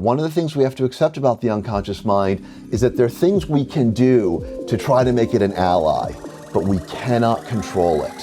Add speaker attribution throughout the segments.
Speaker 1: One of the things we have to accept about the unconscious mind is that there are things we can do to try to make it an ally, but we cannot control it.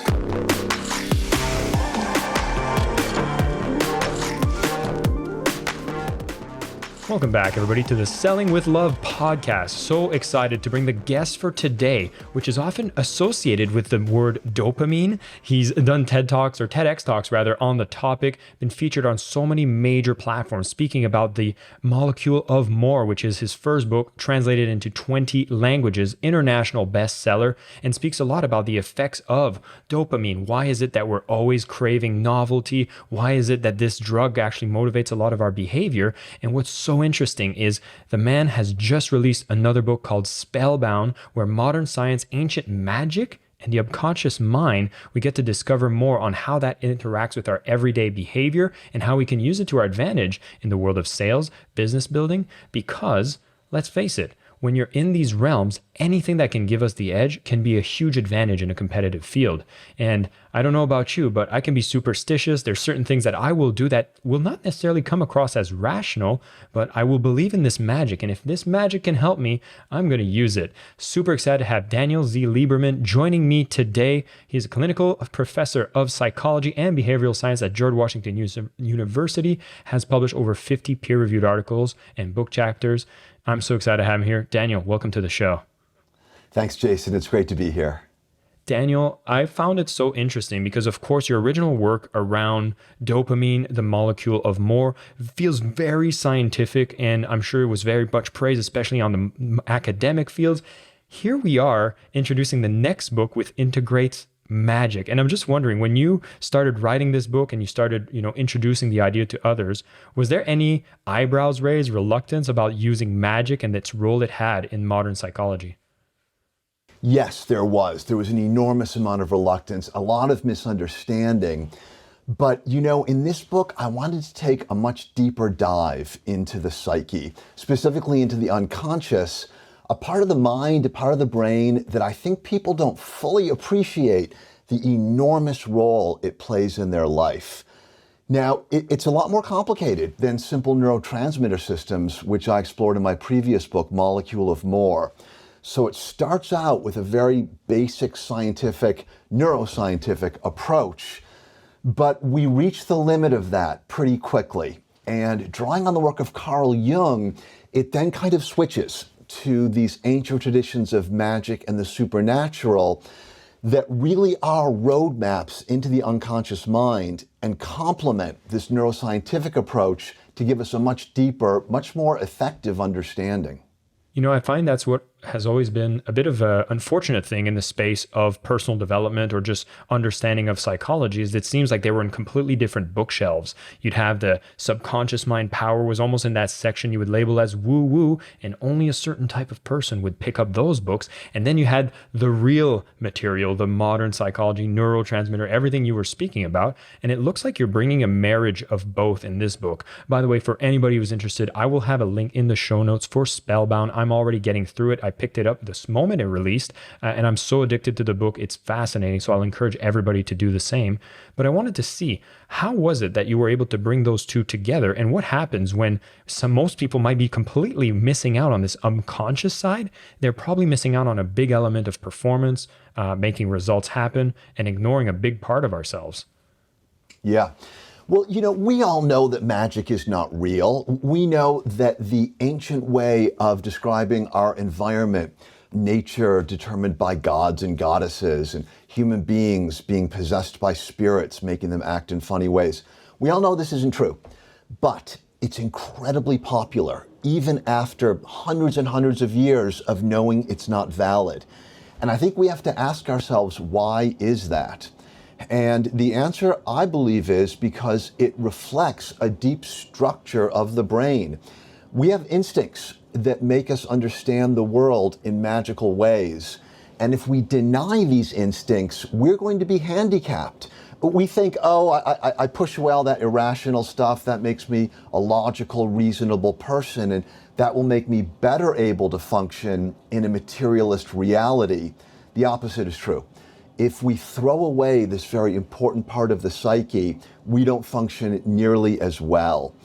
Speaker 2: Welcome back, everybody, to the Selling with Love podcast. So excited to bring the guest for today, which is often associated with the word dopamine. He's done TED Talks, or TEDx Talks rather, on the topic, been featured on so many major platforms, speaking about the molecule of more, which is his first book, translated into 20 languages, international bestseller, and speaks a lot about the effects of dopamine. Why is it that we're always craving novelty? Why is it that this drug actually motivates a lot of our behavior? And what's so interesting is the man has just released another book called Spellbound, where modern science, ancient magic, and the unconscious mind, we get to discover more on how that interacts with our everyday behavior and how we can use it to our advantage in the world of sales, business building, because let's face it, when you're in these realms, anything that can give us the edge can be a huge advantage in a competitive field. And I don't know about you, but I can be superstitious. There's certain things that I will do that will not necessarily come across as rational, but I will believe in this magic. And if this magic can help me, I'm going to use it. Super excited to have Daniel Z Lieberman joining me today. He's a clinical professor of psychology and behavioral science at George Washington University, has published over 50 peer-reviewed articles and book chapters. I'm so excited to have him here. Daniel, welcome to the show.
Speaker 1: Thanks, Jason. It's great to be here.
Speaker 2: Daniel, I found it so interesting because, of course, your original work around dopamine, the molecule of more, feels very scientific, and I'm sure it was very much praised, especially on the academic fields. Here we are introducing the next book with integrates magic. And I'm just wondering, when you started writing this book and you started, introducing the idea to others, was there any eyebrows raised, reluctance about using magic and its role it had in modern psychology?
Speaker 1: Yes, there was. There was an enormous amount of reluctance, a lot of misunderstanding. But, in this book, I wanted to take a much deeper dive into the psyche, specifically into the unconscious, a part of the mind, a part of the brain that I think people don't fully appreciate the enormous role it plays in their life. Now, it's a lot more complicated than simple neurotransmitter systems, which I explored in my previous book, Molecule of More. So it starts out with a very basic scientific, neuroscientific approach, but we reach the limit of that pretty quickly. And drawing on the work of Carl Jung, it then kind of switches to these ancient traditions of magic and the supernatural that really are roadmaps into the unconscious mind and complement this neuroscientific approach to give us a much deeper, much more effective understanding.
Speaker 2: I find that's what has always been a bit of an unfortunate thing in the space of personal development or just understanding of psychology, is it seems like they were in completely different bookshelves. You'd have the subconscious mind power was almost in that section you would label as woo-woo, and only a certain type of person would pick up those books. And then you had the real material, the modern psychology, neurotransmitter, everything you were speaking about. And it looks like you're bringing a marriage of both in this book. By the way, for anybody who's interested, I will have a link in the show notes for Spellbound. I'm already getting through it. I picked it up this moment it released, and I'm so addicted to the book. It's fascinating, so I'll encourage everybody to do the same. But I wanted to see, how was it that you were able to bring those two together, and what happens when most people might be completely missing out on this unconscious side? They're probably missing out on a big element of performance, making results happen, and ignoring a big part of ourselves.
Speaker 1: Yeah. Well, we all know that magic is not real. We know that the ancient way of describing our environment, nature determined by gods and goddesses, and human beings being possessed by spirits, making them act in funny ways. We all know this isn't true, but it's incredibly popular, even after hundreds and hundreds of years of knowing it's not valid. And I think we have to ask ourselves, why is that? And the answer, I believe, is because it reflects a deep structure of the brain. We have instincts that make us understand the world in magical ways. And if we deny these instincts, we're going to be handicapped. We think, I push away all that irrational stuff. That makes me a logical, reasonable person, and that will make me better able to function in a materialist reality. The opposite is true. If we throw away this very important part of the psyche, we don't function nearly as well.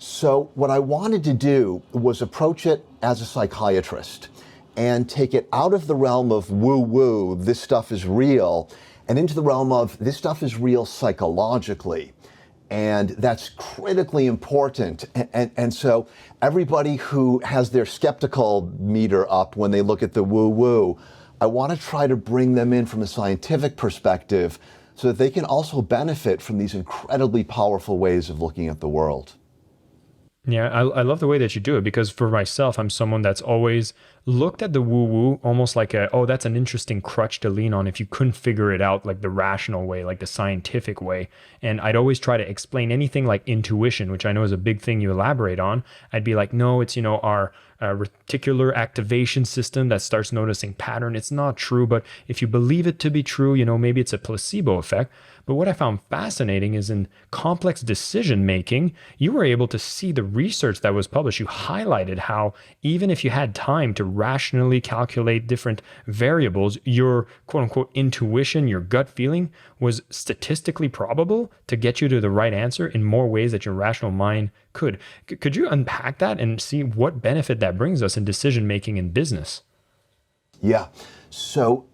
Speaker 1: So what I wanted to do was approach it as a psychiatrist and take it out of the realm of woo-woo, this stuff is real, and into the realm of this stuff is real psychologically. And that's critically important. And so everybody who has their skeptical meter up when they look at the woo-woo, I want to try to bring them in from a scientific perspective so that they can also benefit from these incredibly powerful ways of looking at the world.
Speaker 2: Yeah, I love the way that you do it, because for myself, I'm someone that's always looked at the woo-woo almost like oh, that's an interesting crutch to lean on if you couldn't figure it out like the rational way, like the scientific way. And I'd always try to explain anything like intuition, which I know is a big thing you elaborate on. I'd be like, no, it's, our reticular activation system that starts noticing pattern. It's not true, but if you believe it to be true, maybe it's a placebo effect. But what I found fascinating is in complex decision making, you were able to see the research that was published. You highlighted how even if you had time to rationally calculate different variables, your quote unquote intuition, your gut feeling was statistically probable to get you to the right answer in more ways that your rational mind could. Could you unpack that and see what benefit that brings us in decision making in business?
Speaker 1: Yeah. So,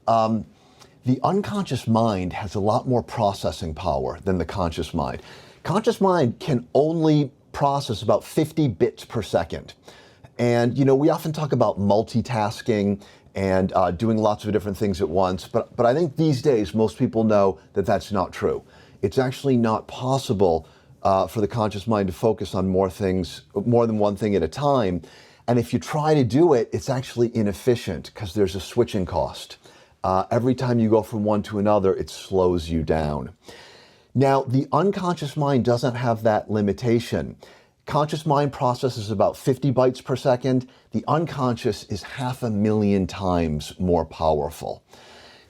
Speaker 1: the unconscious mind has a lot more processing power than the conscious mind. Conscious mind can only process about 50 bits per second. And, we often talk about multitasking and doing lots of different things at once. But I think these days, most people know that that's not true. It's actually not possible for the conscious mind to focus on more than one thing at a time. And if you try to do it, it's actually inefficient because there's a switching cost. Every time you go from one to another, it slows you down. Now, the unconscious mind doesn't have that limitation. Conscious mind processes about 50 bytes per second. The unconscious is 500,000 times more powerful.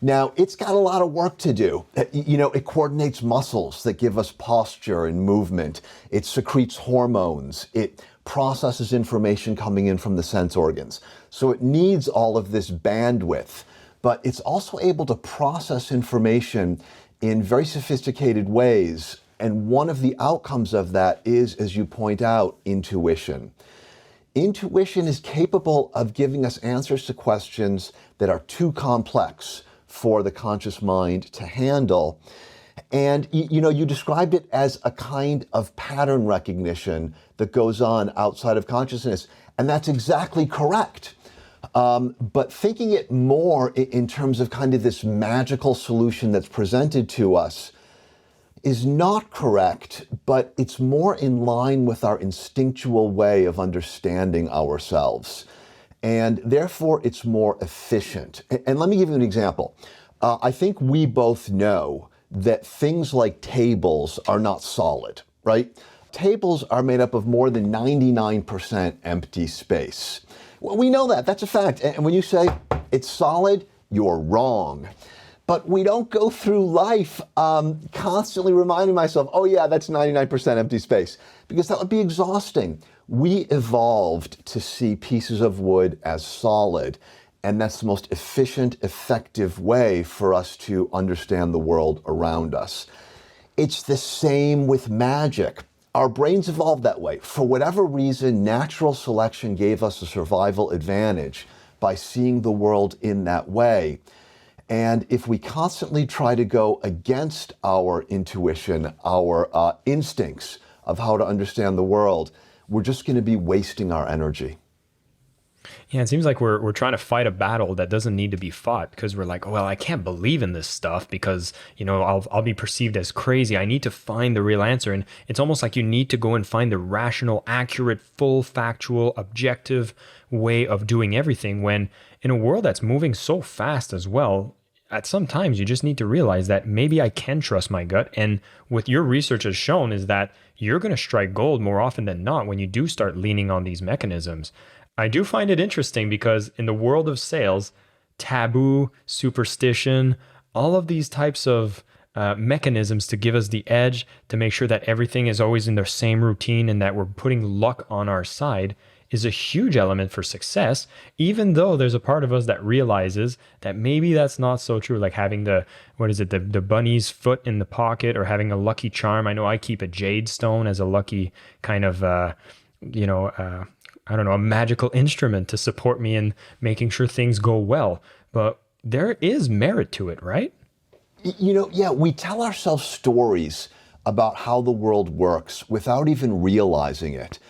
Speaker 1: Now, it's got a lot of work to do. It coordinates muscles that give us posture and movement. It secretes hormones. It processes information coming in from the sense organs. So it needs all of this bandwidth. But it's also able to process information in very sophisticated ways. And one of the outcomes of that is, as you point out, intuition. Intuition is capable of giving us answers to questions that are too complex for the conscious mind to handle. And you described it as a kind of pattern recognition that goes on outside of consciousness. And that's exactly correct. But thinking it more in terms of kind of this magical solution that's presented to us is not correct, but it's more in line with our instinctual way of understanding ourselves. And therefore, it's more efficient. And let me give you an example. I think we both know that things like tables are not solid, right? Tables are made up of more than 99% empty space. Well, we know that. That's a fact. And when you say it's solid, you're wrong. But we don't go through life constantly reminding myself, oh yeah, that's 99% empty space, because that would be exhausting. We evolved to see pieces of wood as solid, and that's the most efficient, effective way for us to understand the world around us. It's the same with magic. Our brains evolved that way. For whatever reason, natural selection gave us a survival advantage by seeing the world in that way. And if we constantly try to go against our intuition, our instincts of how to understand the world, we're just going to be wasting our energy.
Speaker 2: Yeah, it seems like we're trying to fight a battle that doesn't need to be fought, because we're like, well, I can't believe in this stuff because, I'll be perceived as crazy. I need to find the real answer. And it's almost like you need to go and find the rational, accurate, full, factual, objective way of doing everything, when in a world that's moving so fast as well, at some times you just need to realize that maybe I can trust my gut. And what your research has shown is that you're going to strike gold more often than not when you do start leaning on these mechanisms. I do find it interesting because in the world of sales, taboo, superstition, all of these types of mechanisms to give us the edge, to make sure that everything is always in the same routine and that we're putting luck on our side, is a huge element for success, even though there's a part of us that realizes that maybe that's not so true, like having the bunny's foot in the pocket or having a lucky charm. I know I keep a jade stone as a lucky kind of, I don't know, a magical instrument to support me in making sure things go well. But there is merit to it, right?
Speaker 1: Yeah, we tell ourselves stories about how the world works without even realizing it.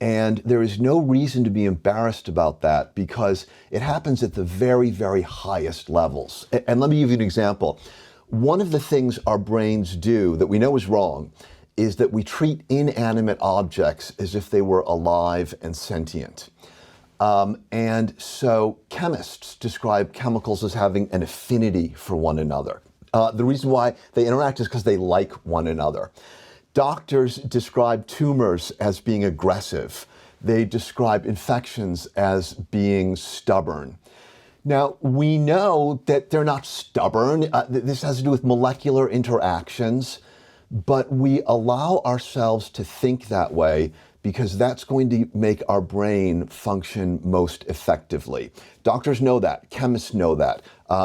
Speaker 1: And there is no reason to be embarrassed about that because it happens at the very, very highest levels. And let me give you an example. One of the things our brains do that we know is wrong is that we treat inanimate objects as if they were alive and sentient. And so chemists describe chemicals as having an affinity for one another. The reason why they interact is because they like one another. Doctors describe tumors as being aggressive. They describe infections as being stubborn. Now, we know that they're not stubborn. This has to do with molecular interactions, but we allow ourselves to think that way because that's going to make our brain function most effectively. Doctors know that. Chemists know that.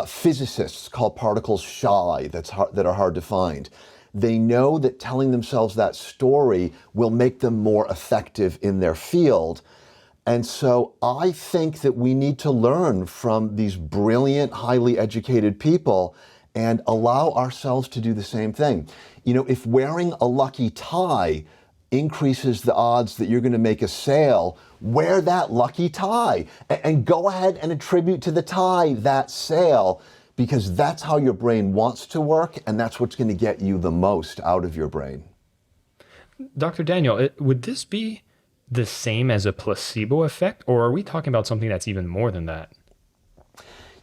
Speaker 1: Physicists call particles shy, that are hard to find. They know that telling themselves that story will make them more effective in their field. And so I think that we need to learn from these brilliant, highly educated people and allow ourselves to do the same thing. If wearing a lucky tie increases the odds that you're going to make a sale, wear that lucky tie and go ahead and attribute to the tie that sale, because that's how your brain wants to work, and that's what's going to get you the most out of your brain.
Speaker 2: Dr. Daniel, would this be the same as a placebo effect, or are we talking about something that's even more than that?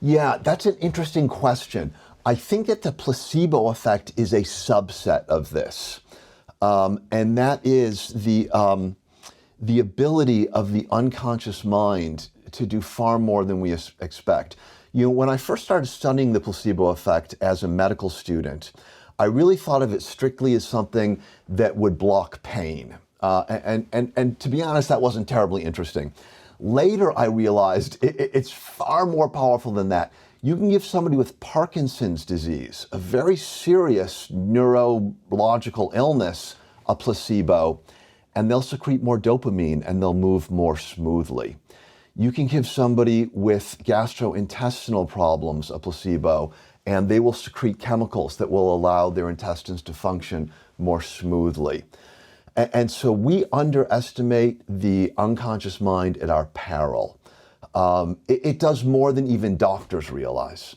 Speaker 1: Yeah, that's an interesting question. I think that the placebo effect is a subset of this, and that is the ability of the unconscious mind to do far more than we expect. When I first started studying the placebo effect as a medical student, I really thought of it strictly as something that would block pain. And to be honest, that wasn't terribly interesting. Later, I realized it's far more powerful than that. You can give somebody with Parkinson's disease, a very serious neurological illness, a placebo, and they'll secrete more dopamine and they'll move more smoothly. You can give somebody with gastrointestinal problems a placebo, and they will secrete chemicals that will allow their intestines to function more smoothly. And so we underestimate the unconscious mind at our peril. It does more than even doctors realize.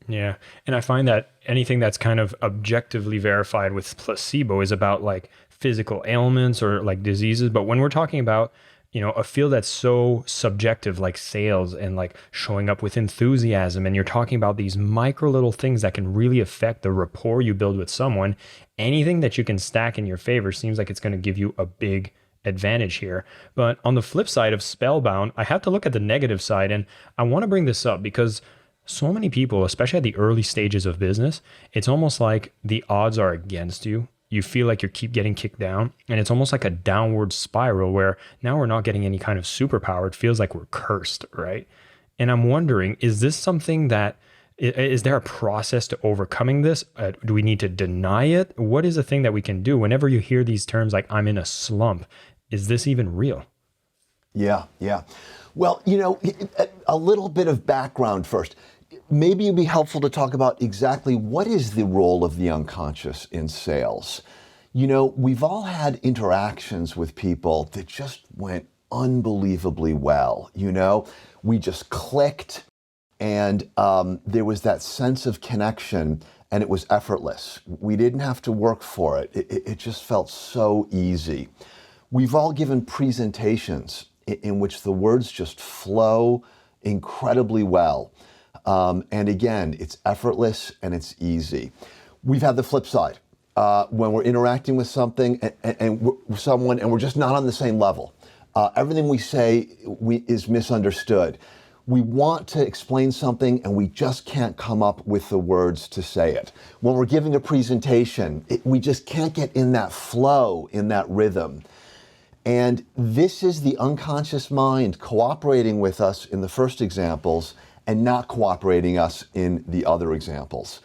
Speaker 2: Yeah. And I find that anything that's kind of objectively verified with placebo is about like physical ailments or like diseases. But when we're talking about, a field that's so subjective, like sales and like showing up with enthusiasm, and you're talking about these micro little things that can really affect the rapport you build with someone, anything that you can stack in your favor seems like it's going to give you a big advantage here. But on the flip side of Spellbound, I have to look at the negative side, and I want to bring this up because so many people, especially at the early stages of business, it's almost like the odds are against you. You feel like you keep getting kicked down, and it's almost like a downward spiral where now we're not getting any kind of superpower. It feels like we're cursed, right? And I'm wondering, is this something that, is there a process to overcoming this? Do we need to deny it? What is a thing that we can do whenever you hear these terms like I'm in a slump? Is this even real?
Speaker 1: Yeah. Well, a little bit of background first. Maybe it'd be helpful to talk about exactly what is the role of the unconscious in sales. We've all had interactions with people that just went unbelievably well. We just clicked, and there was that sense of connection, and it was effortless. We didn't have to work for it. It just felt so easy. We've all given presentations in which the words just flow incredibly well. And again, it's effortless and it's easy. We've had the flip side when we're interacting with something and someone, and we're just not on the same level. Everything we say is misunderstood. We want to explain something and we just can't come up with the words to say it. When we're giving a presentation, we just can't get in that flow, in that rhythm. And this is the unconscious mind cooperating with us in the first examples and not cooperating us in the other examples.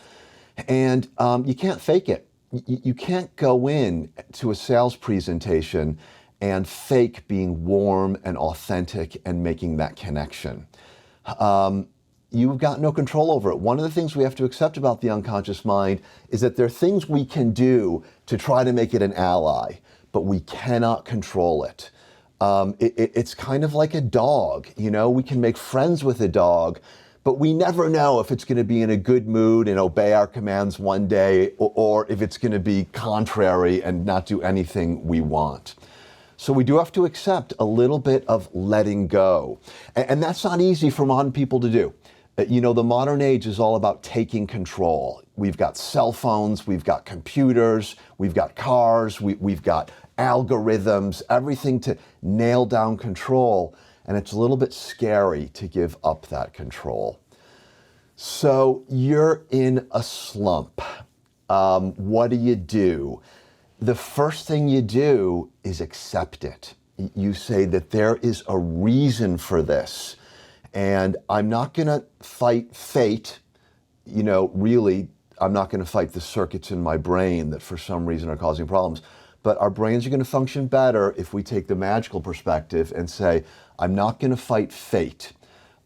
Speaker 1: And you can't fake it. You can't go in to a sales presentation and fake being warm and authentic and making that connection. You've got no control over it. One of the things we have to accept about the unconscious mind is that there are things we can do to try to make it an ally, but we cannot control it. It's kind of like a dog. You know, we can make friends with a dog, but we never know if it's going to be in a good mood and obey our commands one day, or if it's going to be contrary and not do anything we want. So we do have to accept a little bit of letting go. And that's not easy for modern people to do. You know, the modern age is all about taking control. We've got cell phones, we've got computers, we've got cars, we've got algorithms, everything to nail down control. And it's a little bit scary to give up that control. So you're in a slump. What do? The first thing you do is accept it. You say that there is a reason for this. And I'm not going to fight fate. You know, really, I'm not going to fight the circuits in my brain that for some reason are causing problems. But our brains are going to function better if we take the magical perspective and say, I'm not going to fight fate.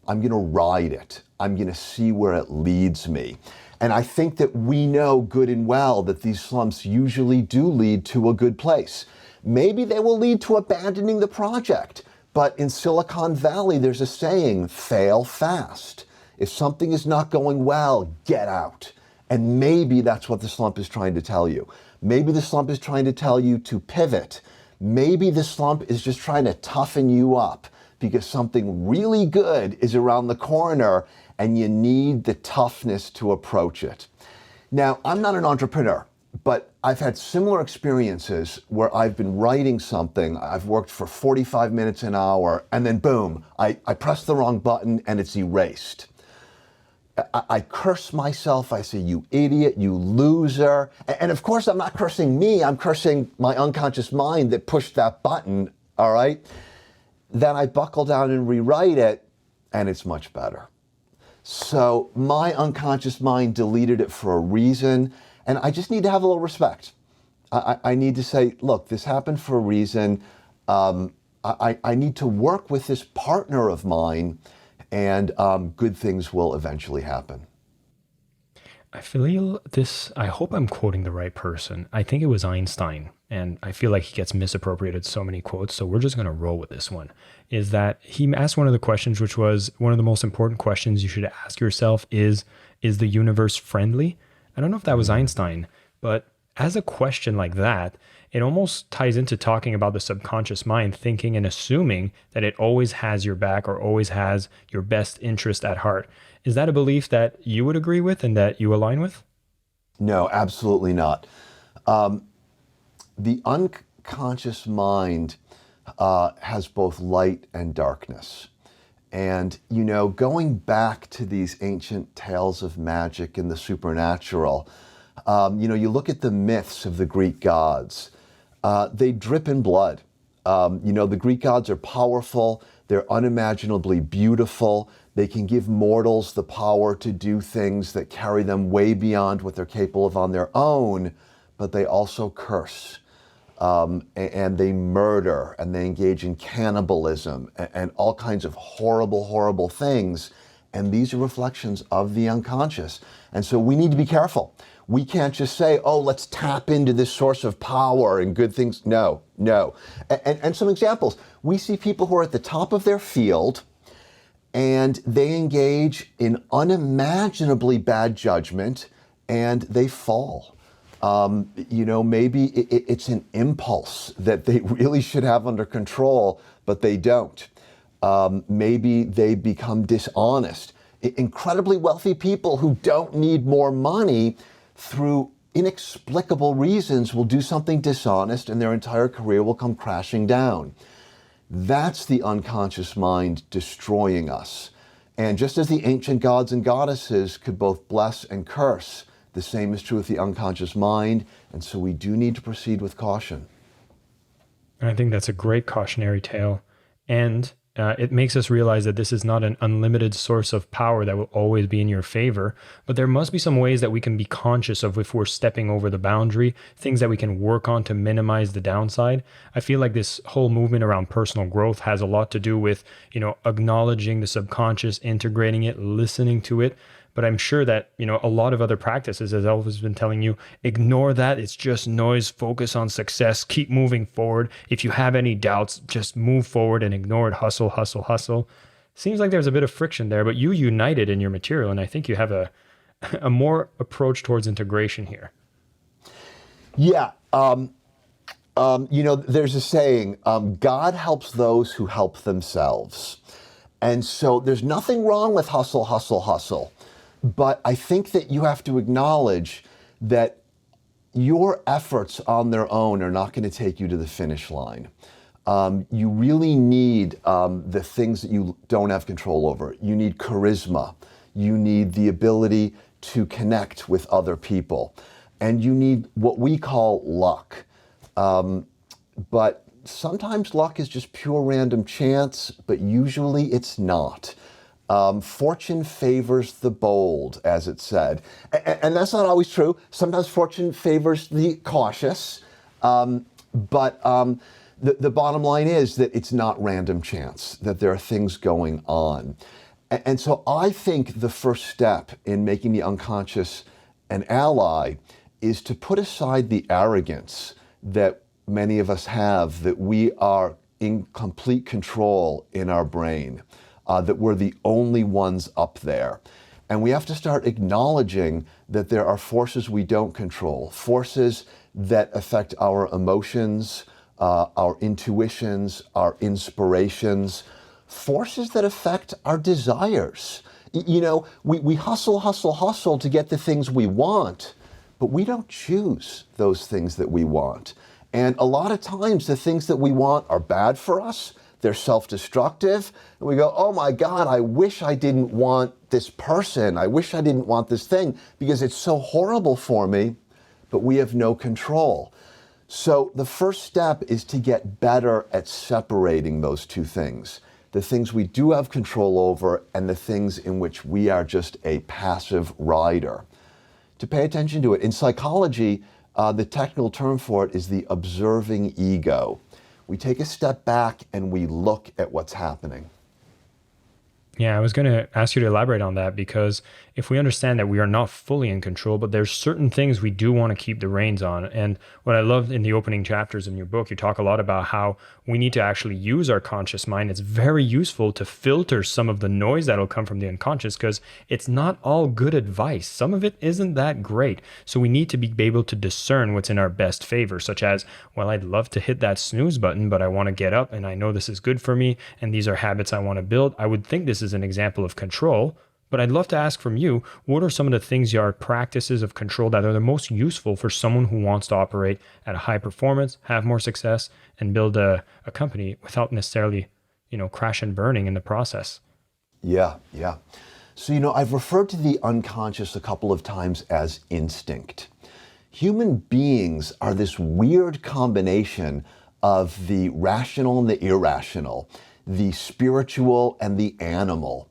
Speaker 1: I'm going to ride it. I'm going to see where it leads me. And I think that we know good and well that these slumps usually do lead to a good place. Maybe they will lead to abandoning the project. But in Silicon Valley, there's a saying, fail fast. If something is not going well, get out. And maybe that's what the slump is trying to tell you. Maybe the slump is trying to tell you to pivot. Maybe the slump is just trying to toughen you up because something really good is around the corner and you need the toughness to approach it. Now, I'm not an entrepreneur, but I've had similar experiences where I've been writing something, I've worked for 45 minutes an hour, and then boom, I press the wrong button and it's erased. I curse myself, I say, you idiot, you loser. And of course, I'm not cursing me, I'm cursing my unconscious mind that pushed that button, all right? Then I buckle down and rewrite it, and it's much better. So my unconscious mind deleted it for a reason, and I just need to have a little respect. I need to say, look, this happened for a reason. I need to work with this partner of mine, and good things will eventually happen.
Speaker 2: I feel this, I hope I'm quoting the right person. I think it was Einstein, and I feel like he gets misappropriated so many quotes, so we're just going to roll with this one, is that he asked one of the questions, which was one of the most important questions you should ask yourself is the universe friendly? I don't know if that was Einstein, but as a question like that, it almost ties into talking about the subconscious mind, thinking and assuming that it always has your back or always has your best interest at heart. Is that a belief that you would agree with and that you align with?
Speaker 1: No, absolutely not. The unconscious mind has both light and darkness. And, you know, going back to these ancient tales of magic and the supernatural, you know, you look at the myths of the Greek gods, they drip in blood. You know, the Greek gods are powerful, they're unimaginably beautiful, they can give mortals the power to do things that carry them way beyond what they're capable of on their own, but they also curse. And they murder, and they engage in cannibalism, and all kinds of horrible, horrible things. And these are reflections of the unconscious. And so we need to be careful. We can't just say, oh, let's tap into this source of power and good things. No. And some examples. We see people who are at the top of their field, and they engage in unimaginably bad judgment, and they fall. You know, maybe it's an impulse that they really should have under control, but they don't. Maybe they become dishonest. Incredibly wealthy people who don't need more money, through inexplicable reasons, will do something dishonest and their entire career will come crashing down. That's the unconscious mind destroying us. And just as the ancient gods and goddesses could both bless and curse, the same is true with the unconscious mind, and so we do need to proceed with caution.
Speaker 2: And I think that's a great cautionary tale. And it makes us realize that this is not an unlimited source of power that will always be in your favor, but there must be some ways that we can be conscious of if we're stepping over the boundary, things that we can work on to minimize the downside. I feel like this whole movement around personal growth has a lot to do with, acknowledging the subconscious, integrating it, listening to it. But I'm sure that, a lot of other practices, as Elvis has been telling you, ignore that. It's just noise. Focus on success. Keep moving forward. If you have any doubts, just move forward and ignore it. Hustle, hustle, hustle. Seems like there's a bit of friction there, but you united in your material. And I think you have a more approach towards integration here.
Speaker 1: Yeah. There's a saying, God helps those who help themselves. And so there's nothing wrong with hustle, hustle, hustle. But I think that you have to acknowledge that your efforts on their own are not going to take you to the finish line. You really need the things that you don't have control over. You need charisma. You need the ability to connect with other people. And you need what we call luck. But sometimes luck is just pure random chance, but usually it's not. Fortune favors the bold, as it said. And that's not always true. Sometimes fortune favors the cautious. But the bottom line is that it's not random chance, that there are things going on. And so I think the first step in making the unconscious an ally is to put aside the arrogance that many of us have, that we are in complete control in our brain. That we're the only ones up there. And we have to start acknowledging that there are forces we don't control, forces that affect our emotions, our intuitions, our inspirations, forces that affect our desires. We hustle, hustle, hustle to get the things we want, but we don't choose those things that we want. And a lot of times the things that we want are bad for us. They're self-destructive. And we go, oh my God, I wish I didn't want this person. I wish I didn't want this thing because it's so horrible for me, but we have no control. So the first step is to get better at separating those two things. The things we do have control over and the things in which we are just a passive rider. To pay attention to it. In psychology, the technical term for it is the observing ego. We take a step back and we look at what's happening.
Speaker 2: Yeah, I was going to ask you to elaborate on that, because if we understand that we are not fully in control, but there's certain things we do want to keep the reins on. And what I love in the opening chapters in your book, you talk a lot about how we need to actually use our conscious mind. It's very useful to filter some of the noise that'll come from the unconscious, because it's not all good advice. Some of it isn't that great. So we need to be able to discern what's in our best favor, such as, well, I'd love to hit that snooze button, but I want to get up and I know this is good for me and these are habits I want to build. I would think this is an example of control, but I'd love to ask from you, what are some of the things, your practices of control that are the most useful for someone who wants to operate at a high performance, have more success, and build a company without necessarily, crash and burning in the process?
Speaker 1: Yeah. So, I've referred to the unconscious a couple of times as instinct. Human beings are this weird combination of the rational and the irrational, the spiritual and the animal.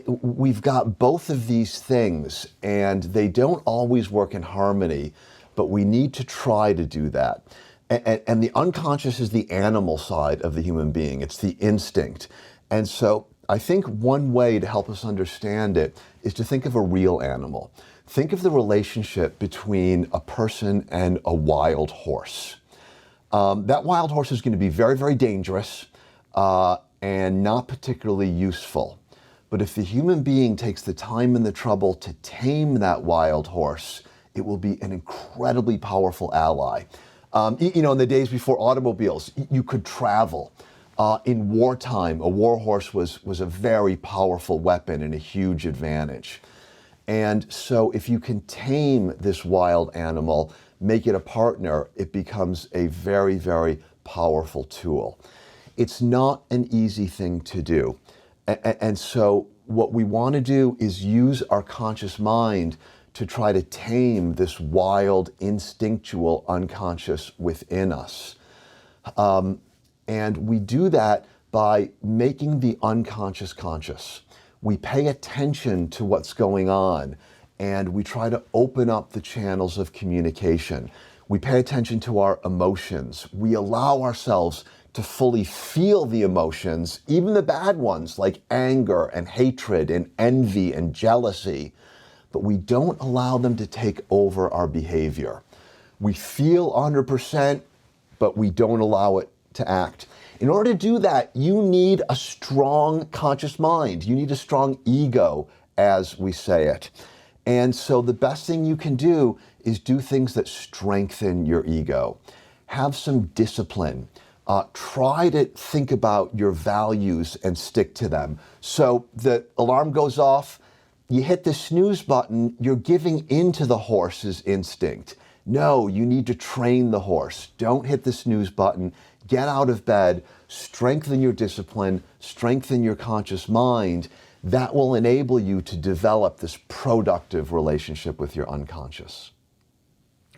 Speaker 1: We've got both of these things, and they don't always work in harmony, but we need to try to do that. And the unconscious is the animal side of the human being. It's the instinct. And so I think one way to help us understand it is to think of a real animal. Think of the relationship between a person and a wild horse. That wild horse is going to be very, very dangerous and not particularly useful. But if the human being takes the time and the trouble to tame that wild horse, it will be an incredibly powerful ally. In the days before automobiles, you could travel. In wartime, a war horse was a very powerful weapon and a huge advantage. And so if you can tame this wild animal, make it a partner, it becomes a very, very powerful tool. It's not an easy thing to do. And so what we want to do is use our conscious mind to try to tame this wild, instinctual unconscious within us. And we do that by making the unconscious conscious. We pay attention to what's going on, and we try to open up the channels of communication. We pay attention to our emotions. We allow ourselves to fully feel the emotions, even the bad ones like anger and hatred and envy and jealousy, but we don't allow them to take over our behavior. We feel 100%, but we don't allow it to act. In order to do that, you need a strong conscious mind. You need a strong ego, as we say it. And so the best thing you can do is do things that strengthen your ego. Have some discipline. Try to think about your values and stick to them. So the alarm goes off, you hit the snooze button, you're giving into the horse's instinct. No, you need to train the horse. Don't hit the snooze button. Get out of bed, strengthen your discipline, strengthen your conscious mind. That will enable you to develop this productive relationship with your unconscious.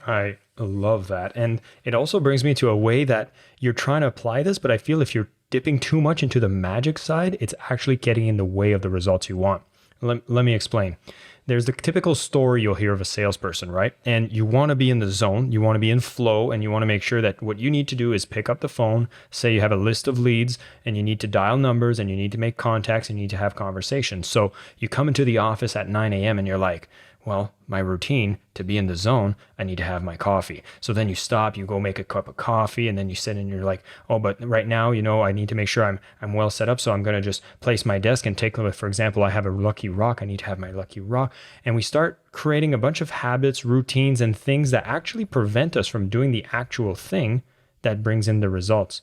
Speaker 2: I love that. And it also brings me to a way that you're trying to apply this, but I feel if you're dipping too much into the magic side, it's actually getting in the way of the results you want. Let me explain. There's the typical story you'll hear of a salesperson, right? And you want to be in the zone, you want to be in flow, and you want to make sure that what you need to do is pick up the phone, say you have a list of leads, and you need to dial numbers, and you need to make contacts, and you need to have conversations. So you come into the office at 9 a.m. and you're like, well, my routine to be in the zone, I need to have my coffee. So then you stop, you go make a cup of coffee, and then you sit and you're like, oh, but right now, I need to make sure I'm well set up. So I'm going to just place my desk and take, for example, I have a lucky rock. I need to have my lucky rock. And we start creating a bunch of habits, routines, and things that actually prevent us from doing the actual thing that brings in the results.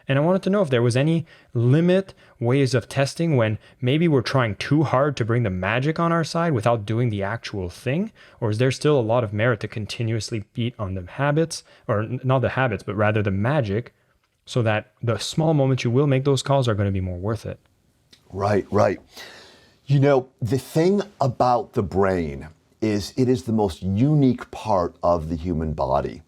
Speaker 2: And I wanted to know if there was any limit, ways of testing when maybe we're trying too hard to bring the magic on our side without doing the actual thing, or is there still a lot of merit to continuously beat on the habits, or not the habits, but rather the magic, so that the small moments you will make those calls are going to be more worth it?
Speaker 1: Right. The thing about the brain is it is the most unique part of the human body.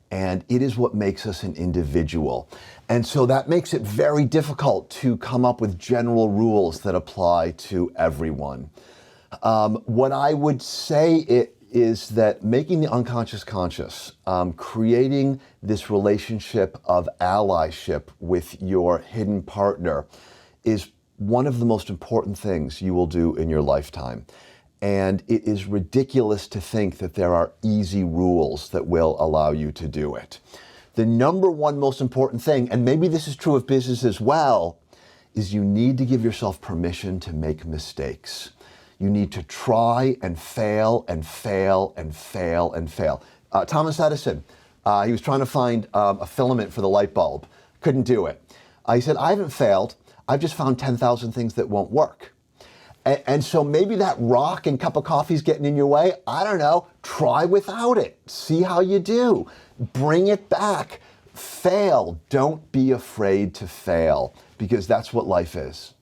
Speaker 1: And it is what makes us an individual. And so that makes it very difficult to come up with general rules that apply to everyone. What I would say is that making the unconscious conscious, creating this relationship of allyship with your hidden partner is one of the most important things you will do in your lifetime. And it is ridiculous to think that there are easy rules that will allow you to do it. The number one most important thing, and maybe this is true of business as well, is you need to give yourself permission to make mistakes. You need to try and fail and fail and fail and fail. Thomas Edison, he was trying to find a filament for the light bulb. Couldn't do it. He said, I haven't failed. I've just found 10,000 things that won't work. And so maybe that rock and cup of coffee is getting in your way. I don't know. Try without it. See how you do. Bring it back. Fail. Don't be afraid to fail, because that's what life is.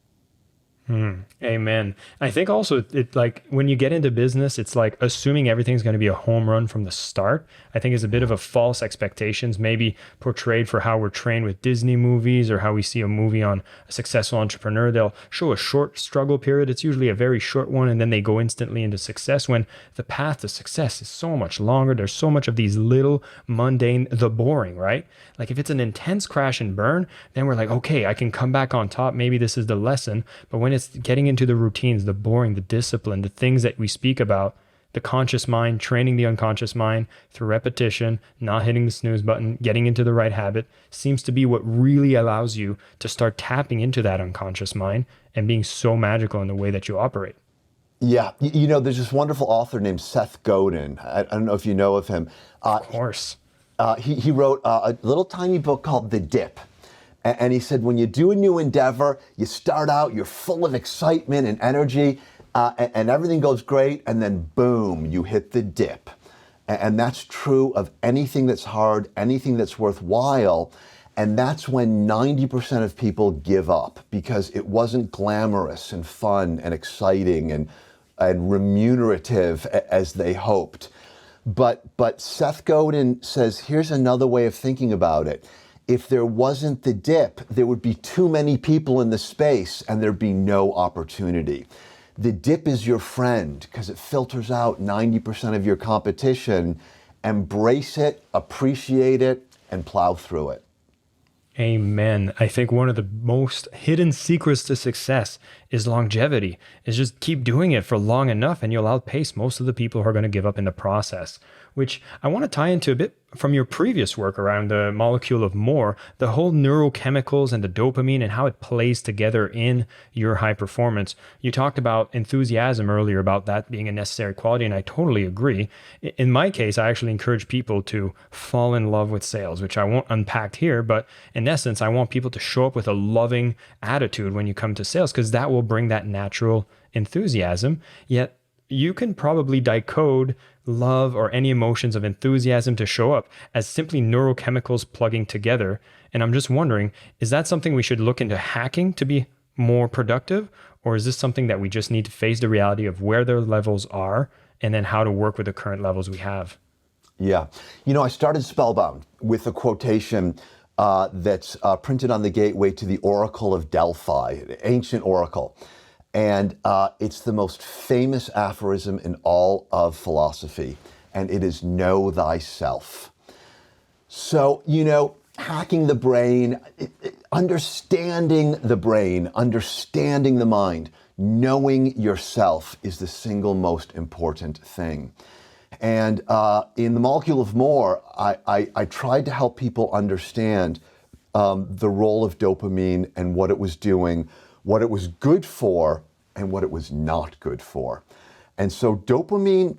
Speaker 2: Amen. I think also it like when you get into business, it's like assuming everything's going to be a home run from the start. I think is a bit of a false expectations, maybe portrayed for how we're trained with Disney movies or how we see a movie on a successful entrepreneur. They'll show a short struggle period. It's usually a very short one, and then they go instantly into success, when the path to success is so much longer. There's so much of these little mundane, the boring, right? Like if it's an intense crash and burn, then we're like, okay, I can come back on top. Maybe this is the lesson. But when it's getting into the routines, the boring, the discipline, the things that we speak about, the conscious mind, training the unconscious mind through repetition, not hitting the snooze button, getting into the right habit, seems to be what really allows you to start tapping into that unconscious mind and being so magical in the way that you operate.
Speaker 1: Yeah, there's this wonderful author named Seth Godin. I don't know if you know of him.
Speaker 2: Of course.
Speaker 1: He wrote a little tiny book called The Dip. And he said, when you do a new endeavor, you start out, you're full of excitement and energy, and everything goes great, and then boom, you hit the dip. And that's true of anything that's hard, anything that's worthwhile. And that's when 90% of people give up because it wasn't glamorous and fun and exciting and remunerative as they hoped. But Seth Godin says, here's another way of thinking about it. If there wasn't the dip, there would be too many people in the space and there'd be no opportunity. The dip is your friend because it filters out 90% of your competition. Embrace it, appreciate it, and plow through it.
Speaker 2: Amen. I think one of the most hidden secrets to success is longevity, is just keep doing it for long enough and you'll outpace most of the people who are going to give up in the process, which I want to tie into a bit from your previous work around the molecule of more, the whole neurochemicals and the dopamine and how it plays together in your high performance. You talked about enthusiasm earlier, about that being a necessary quality, and I totally agree. In my case, I actually encourage people to fall in love with sales, which I won't unpack here, but in essence, I want people to show up with a loving attitude when you come to sales, because that will bring that natural enthusiasm. Yet you can probably decode love or any emotions of enthusiasm to show up as simply neurochemicals plugging together. And I'm just wondering, is that something we should look into hacking to be more productive? Or is this something that we just need to face the reality of where their levels are and then how to work with the current levels we have?
Speaker 1: Yeah. I started Spellbound with a quotation that's printed on the gateway to the Oracle of Delphi, an ancient oracle. And it's the most famous aphorism in all of philosophy, and it is know thyself. So, hacking the brain, understanding the brain, understanding the mind, knowing yourself is the single most important thing. And in the molecule of more, I tried to help people understand the role of dopamine and what it was doing, what it was good for, and what it was not good for. And so dopamine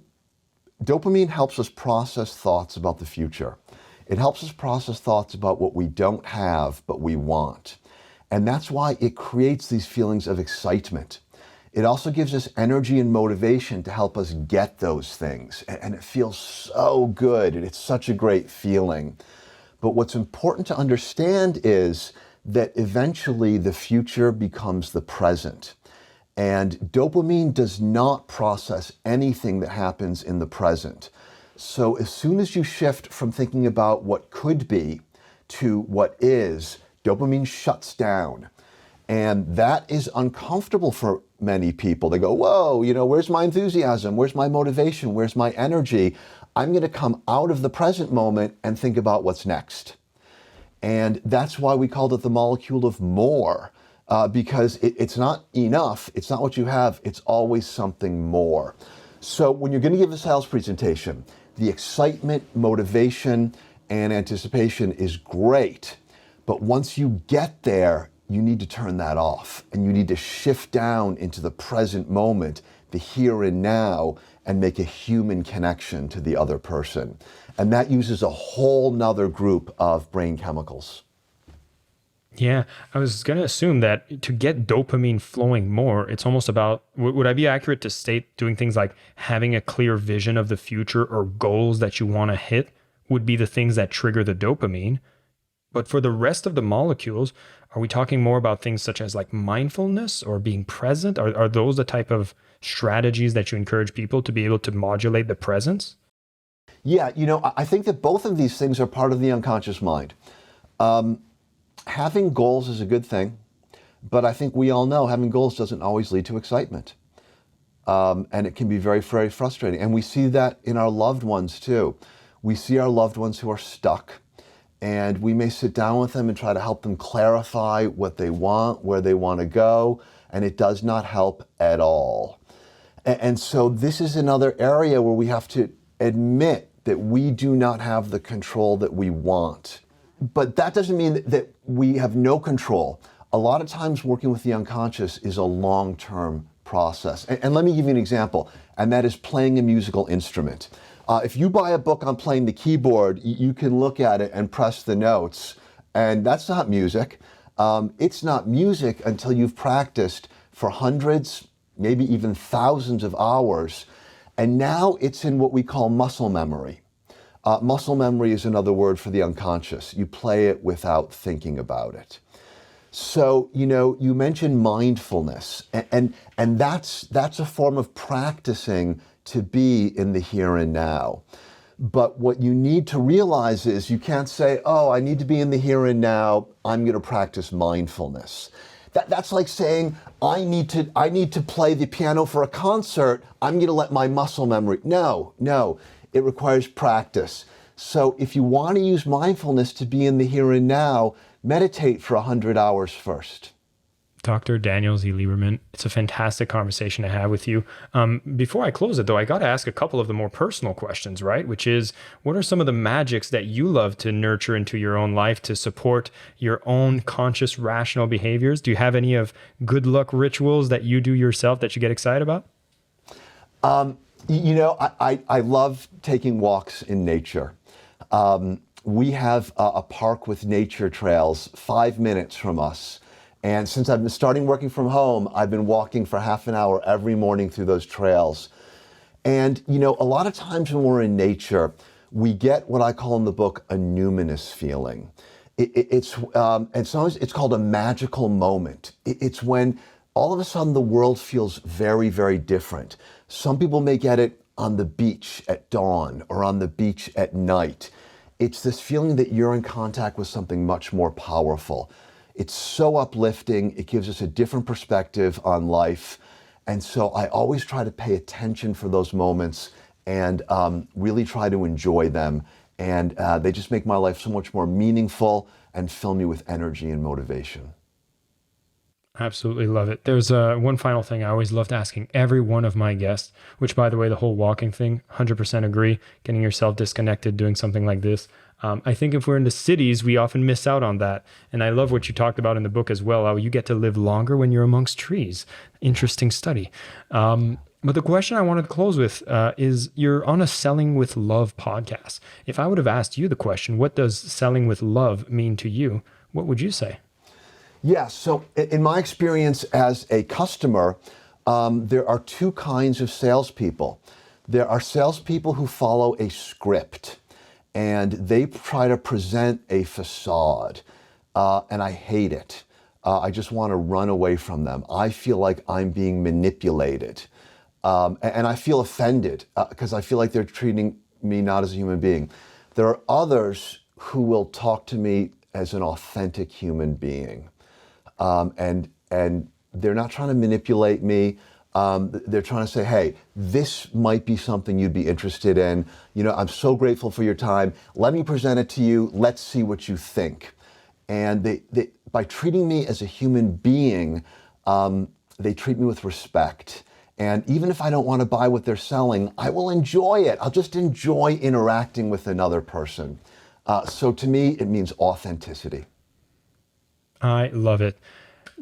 Speaker 1: helps us process thoughts about the future. It helps us process thoughts about what we don't have, but we want. And that's why it creates these feelings of excitement. It also gives us energy and motivation to help us get those things. And it feels so good, and it's such a great feeling. But what's important to understand is that eventually the future becomes the present. And dopamine does not process anything that happens in the present. So as soon as you shift from thinking about what could be to what is, dopamine shuts down. And that is uncomfortable for many people. They go, whoa, where's my enthusiasm? Where's my motivation? Where's my energy? I'm going to come out of the present moment and think about what's next. And that's why we called it the molecule of more, because it's not enough. It's not what you have. It's always something more. So when you're going to give a sales presentation, the excitement, motivation, and anticipation is great. But once you get there, you need to turn that off, and you need to shift down into the present moment, the here and now, and make a human connection to the other person. And that uses a whole nother group of brain chemicals.
Speaker 2: Yeah, I was going to assume that to get dopamine flowing more, it's almost about, would I be accurate to state doing things like having a clear vision of the future or goals that you want to hit would be the things that trigger the dopamine? But for the rest of the molecules, are we talking more about things such as like mindfulness or being present? Are those the type of strategies that you encourage people to be able to modulate the presence?
Speaker 1: Yeah, I think that both of these things are part of the unconscious mind. Having goals is a good thing, but I think we all know having goals doesn't always lead to excitement. And it can be very, very frustrating. And we see that in our loved ones too. We see our loved ones who are stuck, and we may sit down with them and try to help them clarify what they want, where they want to go, and it does not help at all. And so this is another area where we have to admit that we do not have the control that we want. But that doesn't mean that we have no control. A lot of times working with the unconscious is a long-term process. And let me give you an example, and that is playing a musical instrument. If you buy a book on playing the keyboard, you can look at it and press the notes, and that's not music. It's not music until you've practiced for hundreds, maybe even thousands of hours, and now it's in what we call muscle memory. Muscle memory is another word for the unconscious. You play it without thinking about it. So, you mentioned mindfulness, and that's a form of practicing to be in the here and now. But what you need to realize is you can't say, oh, I need to be in the here and now, I'm going to practice mindfulness. That's like saying, I need to play the piano for a concert, I'm going to let my muscle memory. No, it requires practice. So if you want to use mindfulness to be in the here and now, meditate for 100 hours first.
Speaker 2: Dr. Daniel Z Lieberman, it's a fantastic conversation to have with you. Before I close it, though, I got to ask a couple of the more personal questions, right? Which is, what are some of the magics that you love to nurture into your own life to support your own conscious, rational behaviors? Do you have any of good luck rituals that you do yourself that you get excited about?
Speaker 1: I love taking walks in nature. We have a park with nature trails 5 minutes from us. And since I've been starting working from home, I've been walking for half an hour every morning through those trails. And, a lot of times when we're in nature, we get what I call in the book a numinous feeling. It's called a magical moment. It's when all of a sudden the world feels very, very different. Some people may get it on the beach at dawn or on the beach at night. It's this feeling that you're in contact with something much more powerful. It's so uplifting. It gives us a different perspective on life. And so I always try to pay attention for those moments and really try to enjoy them. And they just make my life so much more meaningful and fill me with energy and motivation.
Speaker 2: Absolutely love it. There's one final thing I always loved asking every one of my guests, which, by the way, the whole walking thing, 100% agree, getting yourself disconnected, doing something like this. I think if we're in the cities, we often miss out on that. And I love what you talked about in the book as well, how you get to live longer when you're amongst trees. Interesting study. But the question I wanted to close with is, you're on a Selling with Love podcast. If I would have asked you the question, what does selling with love mean to you? What would you say?
Speaker 1: Yeah, so in my experience as a customer, there are two kinds of salespeople. There are salespeople who follow a script, and they try to present a facade, and I hate it. I just want to run away from them. I feel like I'm being manipulated, and I feel offended because I feel like they're treating me not as a human being. There are others who will talk to me as an authentic human being. And they're not trying to manipulate me. They're trying to say, hey, this might be something you'd be interested in. I'm so grateful for your time. Let me present it to you. Let's see what you think. And they by treating me as a human being, they treat me with respect. And even if I don't want to buy what they're selling, I will enjoy it. I'll just enjoy interacting with another person. So to me, it means authenticity.
Speaker 2: I love it.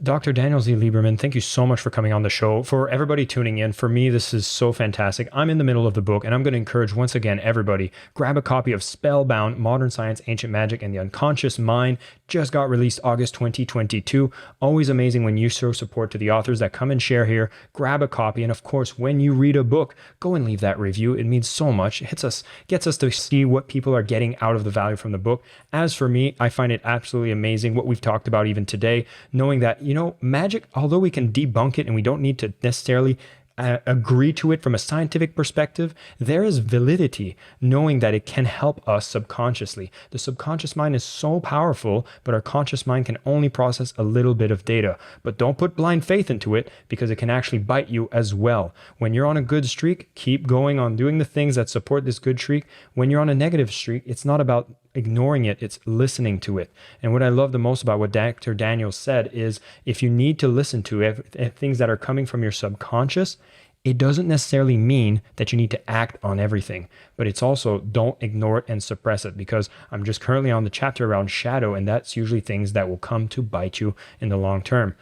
Speaker 2: Dr. Daniel Z. Lieberman, thank you so much for coming on the show. For everybody tuning in, for me, this is so fantastic. I'm in the middle of the book, and I'm going to encourage, once again, everybody, grab a copy of Spellbound, Modern Science, Ancient Magic, and the Unconscious Mind. Just got released August 2022. Always amazing when you show support to the authors that come and share here. Grab a copy, and of course, when you read a book, go and leave that review. It means so much. It gets us to see what people are getting out of the value from the book. As for me, I find it absolutely amazing what we've talked about even today, knowing that magic, although we can debunk it and we don't need to necessarily agree to it from a scientific perspective, there is validity knowing that it can help us subconsciously. The subconscious mind is so powerful, but our conscious mind can only process a little bit of data. But don't put blind faith into it, because it can actually bite you as well. When you're on a good streak, keep going on doing the things that support this good streak. When you're on a negative streak, it's not about ignoring it, it's listening to it. And what I love the most about what Dr. Daniel said is, if you need to listen to things that are coming from your subconscious, it doesn't necessarily mean that you need to act on everything, but it's also, don't ignore it and suppress it, because I'm just currently on the chapter around shadow, and that's usually things that will come to bite you in the long term.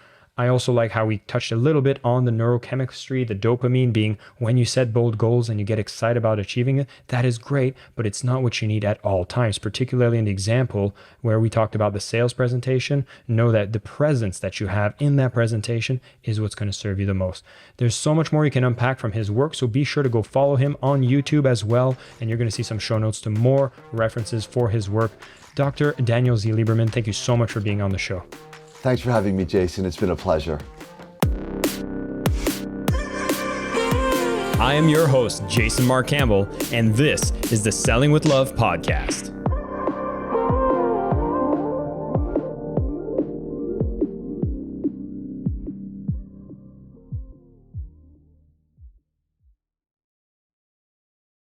Speaker 2: I also like how we touched a little bit on the neurochemistry, the dopamine being when you set bold goals and you get excited about achieving it. That is great, but it's not what you need at all times, particularly in the example where we talked about the sales presentation. Know that the presence that you have in that presentation is what's going to serve you the most. There's so much more you can unpack from his work, so be sure to go follow him on YouTube as well, and you're going to see some show notes to more references for his work. Dr. Daniel Z. Lieberman, thank you so much for being on the show.
Speaker 1: Thanks for having me, Jason. It's been a pleasure.
Speaker 2: I am your host, Jason Marc Campbell, and this is the Selling with Love podcast.